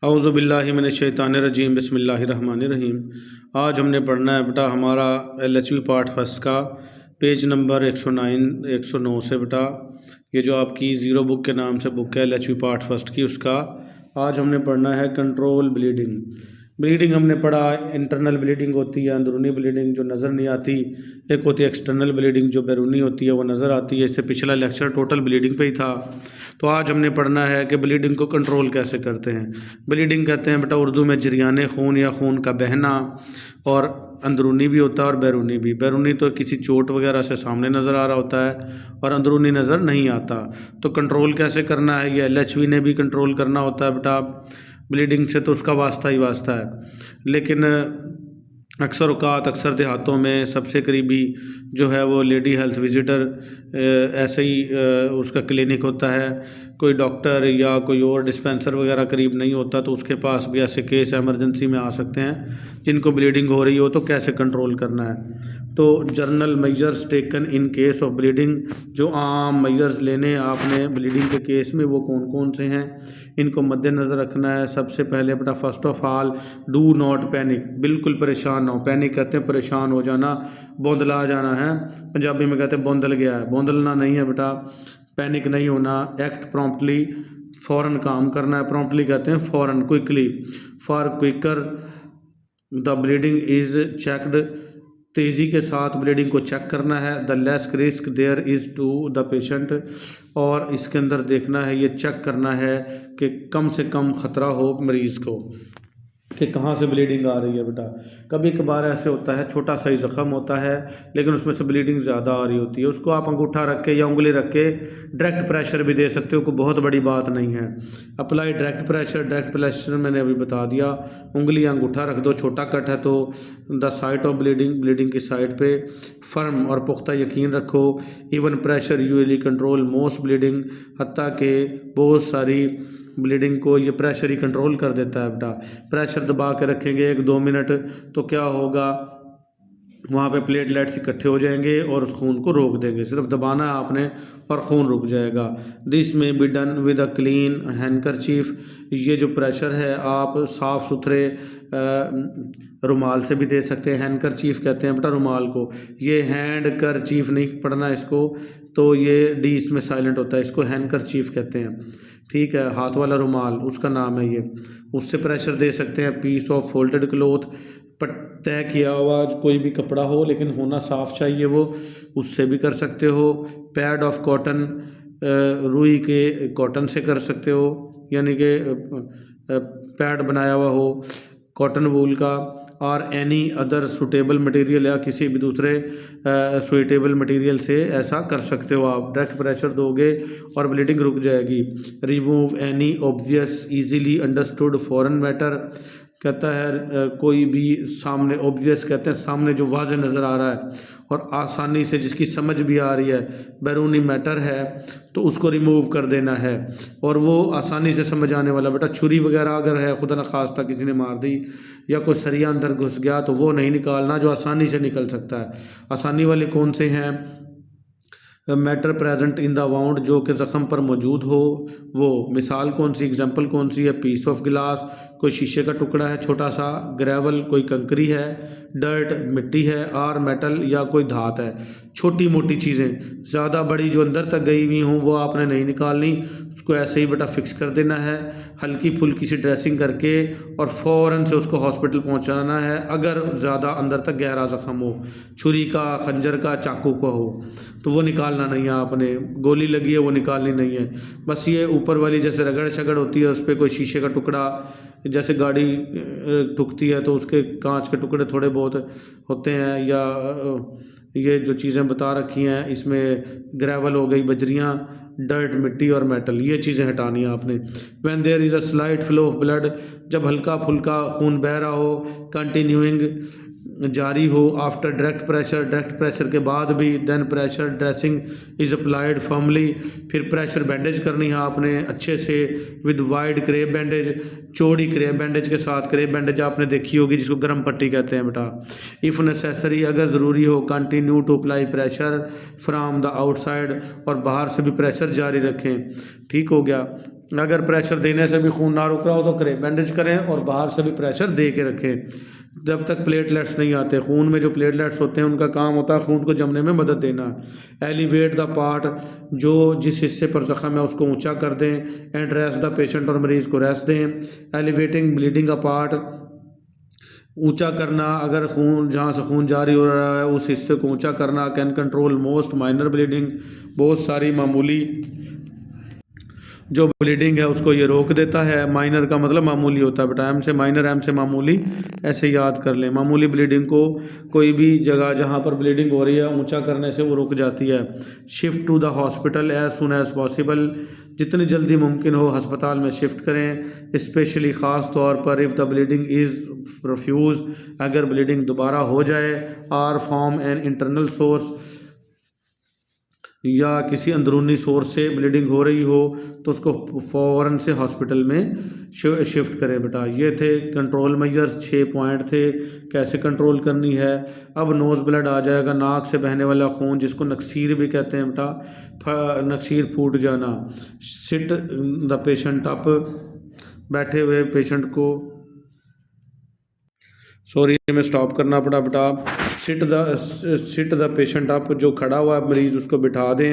औज़ुबिल्लाहिमिनश्शैतानिर्रजीम बिस्मिल्लाहिर्रहमानिर्रहीम। आज हमने पढ़ना है बेटा हमारा LHV पार्ट फर्स्ट का पेज नंबर 109 से बेटा ये जो आपकी ज़ीरो बुक के नाम से बुक है LHV पार्ट फर्स्ट की, उसका आज हमने पढ़ना है कंट्रोल ब्लीडिंग। ब्लीडिंग हमने पढ़ा, इंटरनल ब्लीडिंग होती है, अंदरूनी ब्लीडिंग जो नज़र नहीं आती, एक होती है एक्सटर्नल ब्लीडिंग जो बैरूनी होती है वो नज़र आती है। इससे पिछला लेक्चर टोटल ब्लीडिंग पे ही था। तो आज हमने पढ़ना है कि ब्लीडिंग को कंट्रोल कैसे करते हैं। ब्लीडिंग कहते हैं बेटा उर्दू में जरियाने खून या खून का बहना, और अंदरूनी भी होता है और बैरूनी भी। बैरूनी तो किसी चोट वगैरह से सामने नज़र आ रहा होता है और अंदरूनी नज़र नहीं आता। तो कंट्रोल कैसे करना है, ये LHV ने भी कंट्रोल करना होता है बेटा। ब्लीडिंग से तो उसका वास्ता ही वास्ता है, लेकिन अक्सर देहातों में सबसे करीबी जो है वो लेडी हेल्थ विजिटर ऐसे ही उसका क्लिनिक होता है। कोई डॉक्टर या कोई और डिस्पेंसर वगैरह करीब नहीं होता, तो उसके पास भी ऐसे केस एमरजेंसी में आ सकते हैं जिनको ब्लीडिंग हो रही हो। तो कैसे कंट्रोल करना है, तो journal measures taken in case of bleeding, जो आम मेजर्स लेने आपने ब्लीडिंग के केस में वो कौन कौन से हैं, इनको मद्देनज़र रखना है। सबसे पहले बेटा first of all do not panic, बिल्कुल परेशान ना हो। पैनिक कहते हैं परेशान हो जाना, बौंदला जाना है, पंजाबी में कहते हैं बौंदल गया है। बौंदलना नहीं है बेटा, पैनिक नहीं होना। एक्ट प्रॉम्प्टली, फ़ौरन काम करना है। प्रॉम्प्टली कहते हैं फ़ौरन, quickly, for quicker the bleeding is checked, तेज़ी के साथ ब्लीडिंग को चेक करना है। The less risk there is to the patient, और इसके अंदर देखना है, ये चेक करना है कि कम से कम ख़तरा हो मरीज़ को कि कहाँ से ब्लीडिंग आ रही है बेटा। कभी कभार ऐसे होता है छोटा सा ही ज़ख़म होता है लेकिन उसमें से ब्लीडिंग ज़्यादा आ रही होती है, उसको आप अंगूठा रख के या उंगली रख के डायरेक्ट प्रेशर भी दे सकते हो, कोई बहुत बड़ी बात नहीं है। अप्लाई डायरेक्ट प्रेशर मैंने अभी बता दिया। उंगली या अंगूठा रख दो, छोटा कट है तो द साइट ऑफ ब्लीडिंग की साइड पे फर्म और पुख्ता यकीन रखो। Even pressure usually control most bleeding, हत्ता के बहुत सारी ब्लीडिंग को ये प्रेशर ही कंट्रोल कर देता है बेटा। प्रेशर दबा के रखेंगे 1-2 मिनट तो क्या होगा, वहाँ पे प्लेटलेट्स इकट्ठे हो जाएंगे और उस खून को रोक देंगे। सिर्फ दबाना है आपने और खून रुक जाएगा। दिस में be done with a clean handkerchief, ये जो प्रेशर है आप साफ़ सुथरे रुमाल से भी दे सकते हैं। हैंडकरचीफ कहते हैं बेटा रुमाल को, ये हैंडकरचीफ नहीं पढ़ना इसको, तो ये डी इसमें साइलेंट होता है, इसको हैंडकरचीफ कहते हैं। ठीक है, हाथ वाला रुमाल उसका नाम है ये, उससे प्रेशर दे सकते हैं। पीस ऑफ फोल्डेड क्लोथ, तय किया हुआ कोई भी कपड़ा हो लेकिन होना साफ़ चाहिए वो, उससे भी कर सकते हो। पैड ऑफ कॉटन, रुई के कॉटन से कर सकते हो, यानी कि पैड बनाया हुआ हो कॉटन वूल का। और एनी अदर सुटेबल मटेरियल, या किसी भी दूसरे सुटेबल मटेरियल से ऐसा कर सकते हो आप। डायरेक्ट प्रेशर दोगे और ब्लीडिंग रुक जाएगी। Remove any obvious easily understood foreign matter, कहता है कोई भी सामने, ऑब्वियस कहते हैं सामने जो वाज़ेह नज़र आ रहा है और आसानी से जिसकी समझ भी आ रही है, बैरूनी मैटर है तो उसको रिमूव कर देना है। और वो आसानी से समझ आने वाला बेटा, छुरी वगैरह अगर है, खुदा न खास्ता किसी ने मार दी या कोई सरिया अंदर घुस गया तो वो नहीं निकालना, जो आसानी से निकल सकता है। आसानी वाले कौन से हैं, matter present in the wound, जो कि ज़ख़म पर मौजूद हो वो। मिसाल कौन सी, एग्जांपल कौन सी है, पीस ऑफ गिलास, कोई शीशे का टुकड़ा है छोटा सा, ग्रेवल कोई कंकरी है, डर्ट मिट्टी है, और मेटल या कोई धात है। छोटी मोटी चीज़ें, ज़्यादा बड़ी जो अंदर तक गई हुई हों वो आपने नहीं निकालनी, उसको ऐसे ही बेटा फिक्स कर देना है। हल्की फुल्की सी ड्रेसिंग करके और फ़ौरन से उसको हॉस्पिटल पहुंचाना है अगर ज़्यादा अंदर तक गहरा ज़ख़म हो, छुरी का, खंजर का, चाकू का हो तो वो निकालना नहीं है आपने। गोली लगी है वो निकालनी नहीं है। बस ये ऊपर वाली जैसे रगड़ शगड़ होती है, उस पर कोई शीशे का टुकड़ा, जैसे गाड़ी ठुकती है तो उसके कांच के टुकड़े थोड़े बहुत होते हैं, या ये जो चीज़ें बता रखी हैं इसमें ग्रेवल हो गई, बजरियाँ, डर्ट मिट्टी और मेटल, ये चीज़ें हटानी है आपने। When there is a slight flow of blood, जब हल्का फुल्का खून बह रहा हो, कंटिन्यूइंग जारी हो, आफ्टर डायरेक्ट प्रेशर के बाद भी, then pressure dressing is applied firmly, फिर प्रेशर बैंडेज करनी है आपने अच्छे से, विद वाइड क्रेप बैंडेज, चौड़ी क्रेप बैंडेज के साथ। क्रेप बैंडेज आपने देखी होगी जिसको गर्म पट्टी कहते हैं बेटा। इफ़ नेसेसरी, अगर ज़रूरी हो, continue to apply pressure from the outside, और बाहर से भी प्रेशर जारी रखें। ठीक हो गया। अगर प्रेशर देने से भी खून ना रुक रहा हो तो करें बैंडेज करें और बाहर से भी प्रेशर दे के रखें जब तक प्लेटलेट्स नहीं आते। खून में जो प्लेटलेट्स होते हैं उनका काम होता है खून को जमने में मदद देना। एलिवेट द पार्ट, जो जिस हिस्से पर जख्म है उसको ऊंचा कर दें। एंड रेस्ट द पेशेंट, और मरीज़ को रेस्ट दें। एलिवेटिंग ब्लीडिंग अ पार्ट, ऊंचा करना, अगर खून जहाँ से खून जारी हो रहा है उस हिस्से को ऊंचा करना। Can control most minor bleeding, बहुत सारी मामूली जो ब्लीडिंग है उसको ये रोक देता है। माइनर का मतलब मामूली होता है बेटा, एम से माइनर, एम से मामूली, ऐसे याद कर लें। मामूली ब्लीडिंग को कोई भी जगह जहाँ पर ब्लीडिंग हो रही है ऊंचा करने से वो रुक जाती है। Shift to the hospital as soon as possible, जितनी जल्दी मुमकिन हो अस्पताल में शिफ्ट करें। स्पेशली ख़ास तौर पर if the bleeding is profuse, अगर ब्लीडिंग दोबारा हो जाए। Or from an internal source, या किसी अंदरूनी सोर्स से ब्लीडिंग हो रही हो तो उसको फ़ौरन से हॉस्पिटल में शिफ्ट करें बेटा। ये थे कंट्रोल मेजर्स, 6 पॉइंट थे कैसे कंट्रोल करनी है। अब नोज़ ब्लड आ जाएगा, नाक से बहने वाला खून जिसको नक्सीर भी कहते हैं बेटा, नक्सीर फूट जाना। सिट द पेशेंट अप, बैठे हुए पेशेंट को, सॉरी हमें स्टॉप करना पड़ा बेटा। सिट द पेशेंट अप, जो खड़ा हुआ मरीज़ उसको बिठा दें।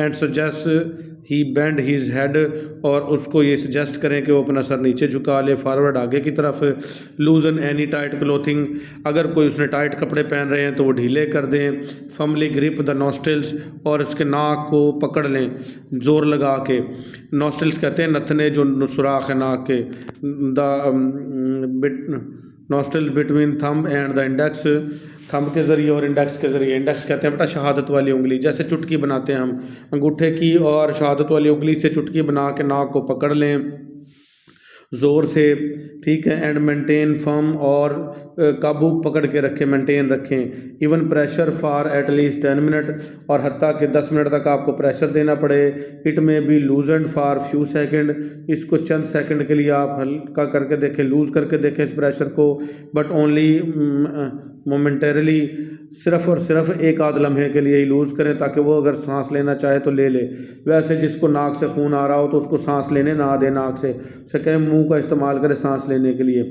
And suggest he bend his head, और उसको ये सजेस्ट करें कि वो अपना सर नीचे झुका ले, फॉरवर्ड आगे की तरफ। लूजन एनी टाइट क्लोथिंग, अगर कोई उसने टाइट कपड़े पहन रहे हैं तो वो ढीले कर दें। फर्मली ग्रिप द नॉस्ट्रिल्स, और उसके नाक को पकड़ लें ज़ोर लगा के। नॉस्ट्रिल्स कहते हैं नथने जो सुराख है नाक के। The nostril between thumb and the index, thumb के ज़रिए और इंडेक्स के ज़रिए। इंडेक्स कहते हैं बेटा शहादत वाली उंगली, जैसे चुटकी बनाते हैं हम, अंगूठे की और शहादत वाली उंगली से चुटकी बना के नाक को पकड़ लें ज़ोर से, ठीक है। एंड मेंटेन फर्म, और काबू पकड़ के रखें, मेंटेन रखें। Even pressure for at least 10 minute, और हत्ता के 10 मिनट तक आपको प्रेशर देना पड़े। It may be loosen for few second, इसको चंद सेकंड के लिए आप हल्का करके देखें, लूज़ करके देखें इस प्रेशर को, बट ओनली मोमेंटरली, सिर्फ़ और सिर्फ एक आध लम्हे के लिए ही लूज़ करें, ताकि वो अगर सांस लेना चाहे तो ले ले। वैसे जिसको नाक से खून आ रहा हो तो उसको सांस लेने ना दे नाक से, उसे कहें मुंह का इस्तेमाल करें सांस लेने के लिए।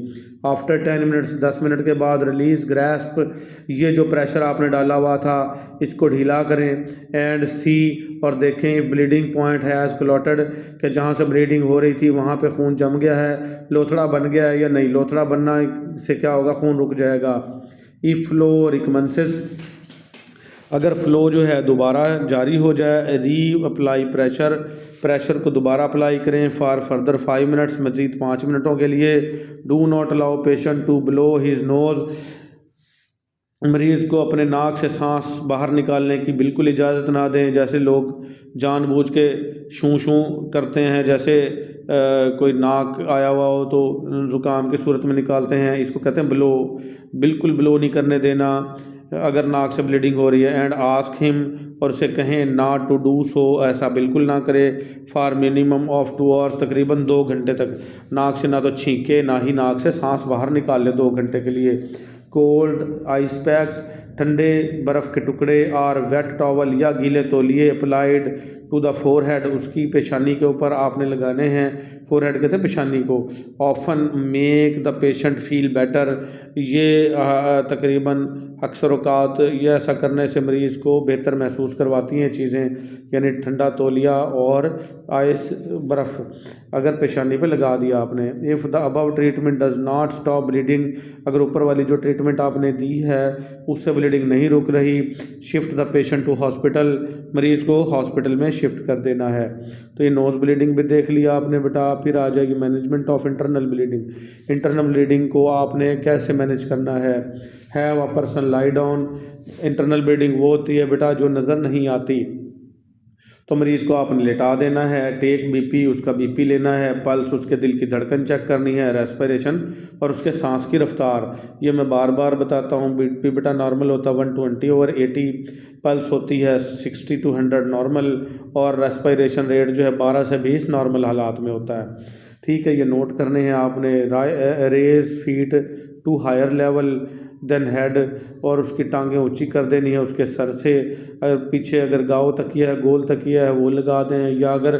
आफ्टर 10 मिनट्स, 10 मिनट के बाद रिलीज़ ग्रैस्प, ये जो प्रेशर आपने डाला हुआ था इसको ढीला करें। एंड सी, और देखें ब्लीडिंग पॉइंट है एज क्लॉटेड, कि जहाँ से ब्लीडिंग हो रही थी वहाँ पे खून जम गया है, लोथड़ा बन गया है या नहीं। लोथड़ा बनना से क्या होगा, खून रुक जाएगा। इफ़ फ्लो रिकमेंसेस, अगर फ़्लो जो है दोबारा जारी हो जाए। री अप्लाई प्रेशर, प्रेशर को दोबारा अप्लाई करें फॉर फर्दर 5 मिनट्स, मज़ीद 5 मिनटों के लिए। Do not allow patient to blow his nose, मरीज़ को अपने नाक से सांस बाहर निकालने की बिल्कुल इजाज़त ना दें। जैसे लोग जानबूझ के शूं शूं करते हैं, जैसे कोई नाक आया हुआ हो तो ज़ुकाम की सूरत में निकालते हैं, इसको कहते हैं ब्लो। बिल्कुल ब्लो नहीं करने देना अगर नाक से ब्लीडिंग हो रही है। एंड आस्क हिम, और उसे कहें नॉट टू डू सो, ऐसा बिल्कुल ना करे। फॉर मिनिमम ऑफ 2 आवर्स, तकरीबन 2 घंटे तक नाक से ना तो छींके ना ही नाक से सांस बाहर निकाल ले 2 घंटे के लिए। कोल्ड आइस पैक्स, ठंडे बर्फ़ के टुकड़े, और वेट टॉवल या गीले तौलिए अप्लाइड टू द फोरहेड, उसकी पेशानी के ऊपर आपने लगाने हैं। फोरहेड कहते हैं पेशानी को। Often make the patient feel better, ये तकरीबन अक्सर औकात ये ऐसा करने से मरीज़ को बेहतर महसूस करवाती हैं चीज़ें, यानी ठंडा तौलिया और आइस बर्फ़ अगर पेशानी पे लगा दिया आपने। If the above treatment does not stop bleeding, अगर ऊपर वाली जो ट्रीटमेंट आपने दी है उससे ब्लीडिंग नहीं रुक रही, shift the patient to hospital, मरीज़ को हॉस्पिटल में शिफ्ट कर देना है। तो ये नोज़ ब्लीडिंग भी देख लिया आपने बेटा। फिर आ जाएगी management of internal bleeding. Internal bleeding को आपने कैसे मैनेज करना है। Have a person lie down, internal bleeding वो होती है बेटा जो नज़र नहीं आती, तो मरीज़ को आपने लेटा देना है। टेक बीपी, उसका बीपी लेना है। पल्स, उसके दिल की धड़कन चेक करनी है। रेस्पिरेशन और उसके सांस की रफ्तार, ये मैं बार बार बताता हूँ। बीपी बेटा नॉर्मल होता है 120/80, पल्स होती है 60 to 100 नॉर्मल, और रेस्पिरेशन रेट जो है 12 से 20 नॉर्मल हालात में होता है। ठीक है, ये नोट करने हैं आपने। Raise feet to higher level than head, और उसकी टांगें ऊंची कर देनी है उसके सर से। अगर पीछे अगर गाव तकिया है, गोल तकिया है वो लगा दें, या अगर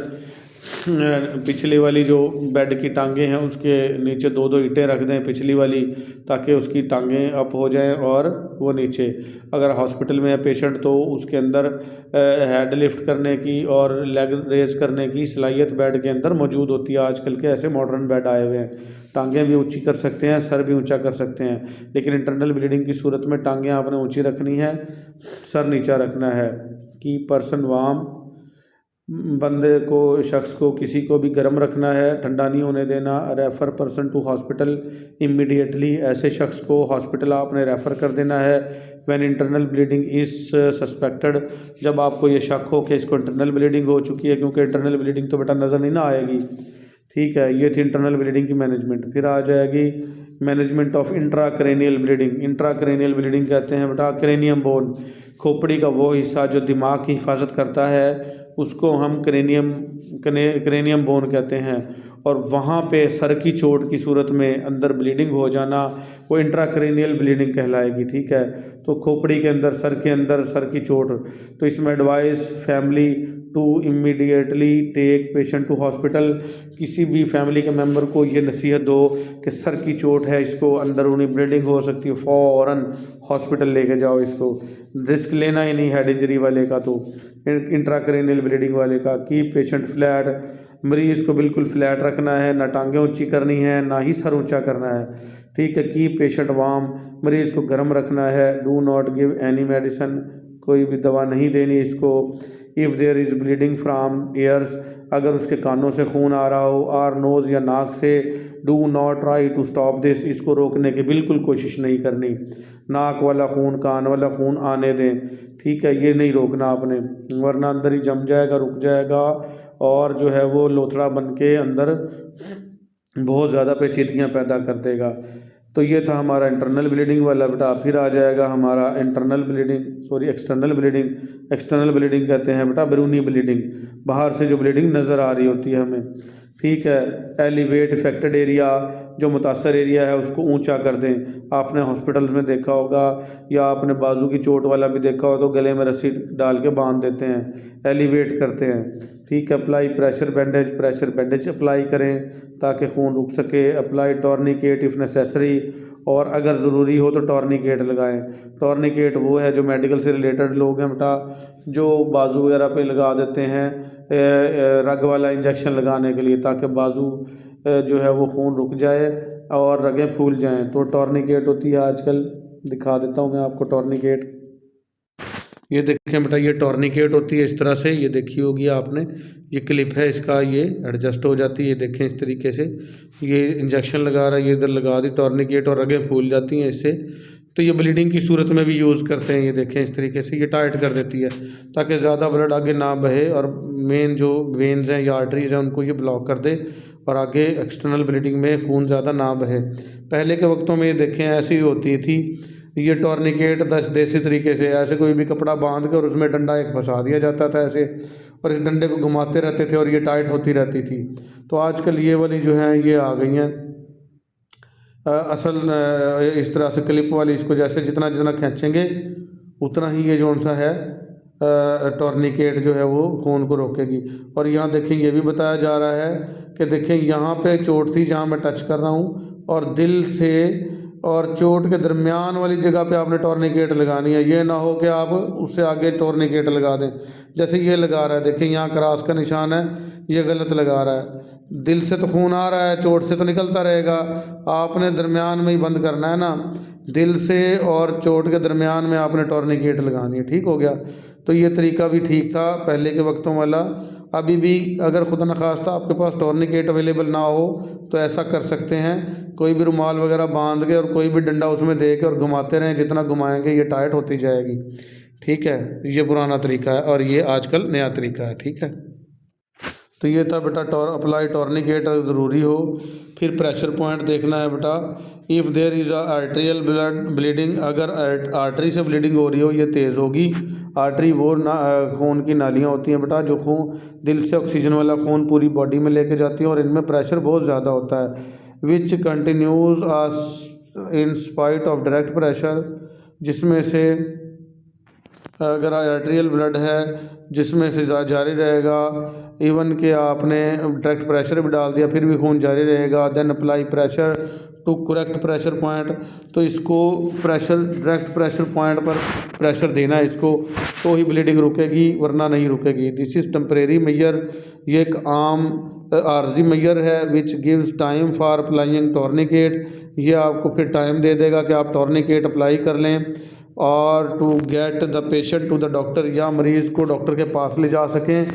पिछली वाली जो बेड की टांगें हैं उसके नीचे दो दो ईंटें रख दें पिछली वाली, ताकि उसकी टांगें अप हो जाएं और वो नीचे। अगर हॉस्पिटल में है पेशेंट तो उसके अंदर हेड लिफ्ट करने की और लेग रेज करने की सलाहियत बेड के अंदर मौजूद होती है। आजकल के ऐसे मॉडर्न बेड आए हुए हैं, टांगें भी ऊंची कर सकते हैं, सर भी ऊंचा कर सकते हैं। लेकिन इंटरनल ब्लीडिंग की सूरत में टांगें आपने ऊंची रखनी है, सर नीचा रखना है। कि पर्सन वार्म, बंदे को, शख्स को, किसी को भी गर्म रखना है, ठंडा नहीं होने देना। Refer person to hospital immediately, ऐसे शख्स को हॉस्पिटल आपने रेफ़र कर देना है। When internal bleeding is suspected, जब आपको ये शक हो कि इसको इंटरनल ब्लीडिंग हो चुकी है, क्योंकि इंटरनल ब्लीडिंग तो बेटा नज़र नहीं ना आएगी। ठीक है, ये थी इंटरनल ब्लीडिंग की मैनेजमेंट। फिर आ जाएगी management of intracranial bleeding. Intracranial bleeding कहते हैं बेटा क्रेनियम बोन, खोपड़ी का वो हिस्सा जो दिमाग की हिफाजत करता है उसको हम क्रेनियम बोन कहते हैं। और वहाँ पे सर की चोट की सूरत में अंदर ब्लीडिंग हो जाना वो इंट्राक्रेनियल ब्लीडिंग कहलाएगी। ठीक है, तो खोपड़ी के अंदर, सर के अंदर सर की चोट, तो इसमें advise family to immediately take patient to hospital. किसी भी फैमिली के मेंबर को ये नसीहत दो कि सर की चोट है, इसको अंदरूनी ब्लीडिंग हो सकती है, फ़ौरन हॉस्पिटल लेके जाओ इसको। रिस्क लेना ही नहीं हेड इंजरी वाले का तो इंट्राक्रेनियल ब्लीडिंग वाले का। की पेशेंट फ्लैट, मरीज़ को बिल्कुल फ्लैट रखना है, ना टांगें ऊंची करनी है ना ही सर ऊंचा करना है। ठीक है, की पेशेंट वार्म, मरीज़ को गर्म रखना है। Do not give any medicine, कोई भी दवा नहीं देनी इसको। If there is bleeding from ears, अगर उसके कानों से खून आ रहा हो, आर नोज़ या नाक से, do not try to stop this, इसको रोकने की बिल्कुल कोशिश नहीं करनी। नाक वाला खून, कान वाला खून आने दें। ठीक है, ये नहीं रोकना आपने, वरना अंदर ही जम जाएगा, रुक जाएगा और जो है वो लोथड़ा बन के अंदर बहुत ज़्यादा पेचीदगियाँ पैदा कर देगा। तो ये था हमारा इंटरनल ब्लीडिंग वाला बेटा। फिर आ जाएगा हमारा एक्सटर्नल ब्लीडिंग। एक्सटर्नल ब्लीडिंग कहते हैं बेटा बैरूनी ब्लीडिंग, बाहर से जो ब्लीडिंग नज़र आ रही होती है हमें। ठीक है, एलिवेट इफेक्टेड एरिया, जो मुतासर एरिया है उसको ऊंचा कर दें। आपने हॉस्पिटल में देखा होगा या आपने बाजू की चोट वाला भी देखा हो तो गले में रस्सी डाल के बांध देते हैं, एलिवेट करते हैं। ठीक है, अप्लाई प्रेशर बैंडेज अप्लाई करें ताकि खून रुक सके। अप्लाई टॉर्निकेट इफ़ नेसेसरी, और अगर ज़रूरी हो तो टॉर्निकेट लगाएं। टॉर्निकेट वो है जो मेडिकल से रिलेटेड लोग हैं बेटा, जो बाजू वगैरह पे लगा देते हैं रग वाला इंजेक्शन लगाने के लिए, ताकि बाजू जो है वो खून रुक जाए और रगें फूल जाएं। तो टॉर्निकेट होती है, आजकल दिखा देता हूँ मैं आपको टॉर्निकेट। ये देखें बेटा, ये टॉर्निकेट होती है इस तरह से, ये देखी होगी आपने, ये क्लिप है इसका, ये एडजस्ट हो जाती है। ये देखें इस तरीके से, ये इंजेक्शन लगा रहा है, ये इधर लगा दी टॉर्निकेट और रगें फूल जाती हैं इससे। तो ये ब्लीडिंग की सूरत में भी यूज़ करते हैं। ये देखें इस तरीके से, ये टाइट कर देती है ताकि ज़्यादा ब्लड आगे ना बहे और मेन जो वेन्स हैं या आर्टरीज़ हैं उनको ये ब्लॉक कर दे और आगे एक्सटर्नल ब्लीडिंग में खून ज़्यादा ना बहे। पहले के वक्तों में ये देखें ऐसी ही होती थी। ये टॉर्निकेट देसी तरीके से ऐसे कोई भी कपड़ा बांध के और उसमें डंडा एक फंसा दिया जाता था ऐसे, और इस डंडे को घुमाते रहते थे और ये टाइट होती रहती थी। तो आजकल ये वाली जो है ये आ गई हैं असल इस तरह से क्लिप वाली, इसको जैसे जितना जितना खींचेंगे उतना ही ये जौन सा है टॉर्निकेट जो है वो खून को रोकेगी। और यहाँ देखें ये भी बताया जा रहा है कि देखें यहाँ पे चोट थी जहाँ मैं टच कर रहा हूँ, और दिल से और चोट के दरमियान वाली जगह पे आपने टॉर्निकेट लगानी है। ये ना हो कि आप उससे आगे टॉर्निकेट लगा दें, जैसे ये लगा रहा है देखें यहाँ क्रॉस का निशान है, ये गलत लगा रहा है। दिल से तो खून आ रहा है, चोट से तो निकलता रहेगा, आपने दरमियान में ही बंद करना है ना, दिल से और चोट के दरमियान में आपने टॉर्निकेट लगानी है। ठीक हो गया, तो ये तरीका भी ठीक था पहले के वक्तों वाला। अभी भी अगर खुदा न खास्ता आपके पास टॉर्निकेट अवेलेबल ना हो तो ऐसा कर सकते हैं, कोई भी रुमाल वगैरह बांध के और कोई भी डंडा उसमें दे के और घुमाते रहें, जितना घुमाएंगे ये टाइट होती जाएगी। ठीक है, ये पुराना तरीका है और ये आजकल नया तरीका है। ठीक है, तो ये था बेटा अप्लाई टॉर्निकेट अगर ज़रूरी हो। फिर प्रेशर पॉइंट देखना है बेटा। If there is a arterial bleeding, अगर आर्टरी से ब्लीडिंग हो रही हो, ये तेज़ होगी। आर्टरी वो खून की नालियाँ होती हैं बेटा जो खून दिल से ऑक्सीजन वाला खून पूरी बॉडी में लेके जाती है, और इनमें प्रेशर बहुत ज़्यादा होता है। Which continues in spite of direct pressure, जिसमें से अगर आर्टेरियल ब्लड है जिसमें से जारी रहेगा, इवन कि आपने डायरेक्ट प्रेशर भी डाल दिया फिर भी खून जारी रहेगा, then apply pressure to correct pressure point, तो इसको प्रेशर डायरेक्ट प्रेशर पॉइंट पर प्रेशर देना है इसको, तो ही ब्लीडिंग रुकेगी वरना नहीं रुकेगी। दिस इज़ टेम्परेरी मेजर, ये एक आम आर्जी मेजर है which gives time for applying tourniquet, ये आपको फिर टाइम दे देगा कि आप टॉर्निकेट अप्लाई कर लें और to get the patient to the doctor, या मरीज़ को डॉक्टर के पास ले जा सकें।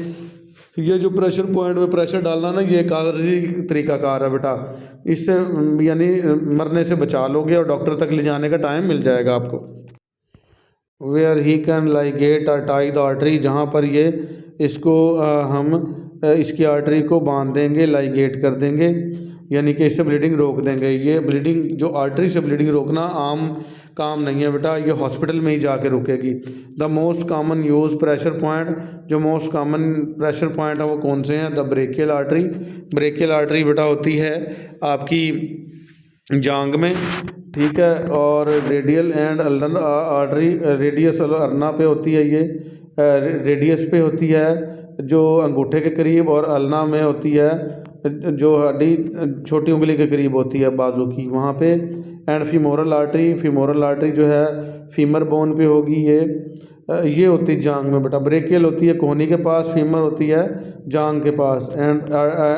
ये जो प्रेशर पॉइंट में प्रेशर डालना ना, ये एक आर्जी तरीकाकार है बेटा, इससे यानी मरने से बचा लोगे और डॉक्टर तक ले जाने का टाइम मिल जाएगा आपको। वेयर ही कैन लाइगेट और टाई द आर्टरी, जहाँ पर ये इसको हम इसकी आर्टरी को बांध देंगे, लाइगेट कर देंगे, यानी कि इससे ब्लीडिंग रोक देंगे। ये ब्लीडिंग जो आर्टरी से ब्लीडिंग रोकना आम काम नहीं है बेटा, ये हॉस्पिटल में ही जाके रुकेगी। The most common use pressure point, जो मोस्ट कॉमन प्रेशर पॉइंट है वो कौन से हैं? The brachial artery, brachial artery बेटा होती है आपकी जांग में, ठीक है, और radial and ulnar artery radius ulna पे होती है, ये रेडियस पे होती है जो अंगूठे के करीब, और अल्ना में होती है जो हड्डी छोटी उंगली के करीब होती है बाजू की, वहाँ पे। And femoral artery, femoral artery जो है फीमर बोन पे होगी, ये होती है जांग में बेटा। ब्रेकियल होती है कोहनी के पास, फीमर होती है जांग के पास। And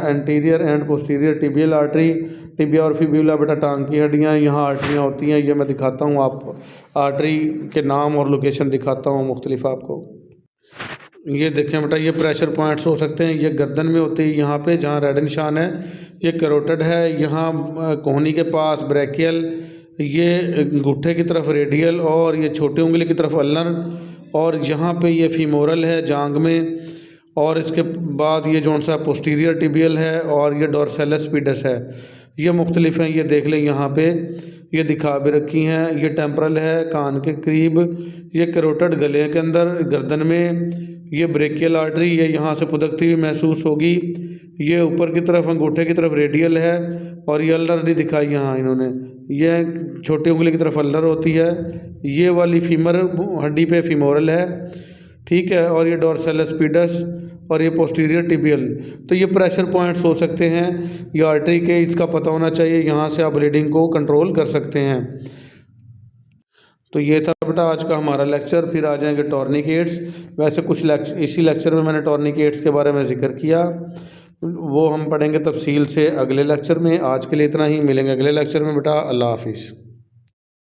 anterior and posterior tibial artery, tibia और फिब्यूला बेटा टांग की हड्डियाँ, यहाँ आर्टरियाँ होती हैं, ये मैं दिखाता हूँ आप आर्टरी के नाम और लोकेशन दिखाता हूँ मुख्तलिफ आपको। ये देखें बेटा, ये प्रेशर पॉइंट्स हो सकते हैं, ये गर्दन में होती है यहाँ पे जहाँ रेड निशान है, ये करोटेड है, यहाँ कोहनी के पास ब्रेकियल, ये अंगूठे की तरफ रेडियल, और ये छोटी उंगली की तरफ अल्नर, और यहाँ पे ये फीमोरल है जांग में, और इसके बाद ये जौन सा पोस्टीरियर टिबियल है, और ये डोर्सेलस पीडस है। ये मुख्तलिफ हैं, ये देख लें यहाँ पे ये दिखा भी रखी हैं। ये टेम्परल है कान के करीब, ये करोटेड गले के अंदर गर्दन में, ये ब्रेकियल आर्टरी ये यहाँ से पुदकती हुई महसूस होगी, ये ऊपर की तरफ अंगूठे की तरफ रेडियल है, और ये अल्नर नहीं दिखाई यहाँ इन्होंने, ये छोटी उंगली की तरफ अल्नर होती है, ये वाली फीमर हड्डी पे फीमोरल है, ठीक है, और ये डोर्सेलस पीडस, और ये पोस्टीरियर टिबियल। तो ये प्रेशर पॉइंट्स हो सकते हैं ये आर्टरी के, इसका पता होना चाहिए, यहाँ से आप ब्लीडिंग को कंट्रोल कर सकते हैं। तो ये था बेटा आज का हमारा लेक्चर। फिर आ जाएंगे टॉर्निकेट्स। वैसे कुछ इसी लेक्चर में मैंने टॉर्निकेट्स के बारे में जिक्र किया, वो हम पढ़ेंगे तफसील से अगले लेक्चर में। आज के लिए इतना ही, मिलेंगे अगले लेक्चर में बेटा। अल्लाह हाफिज़।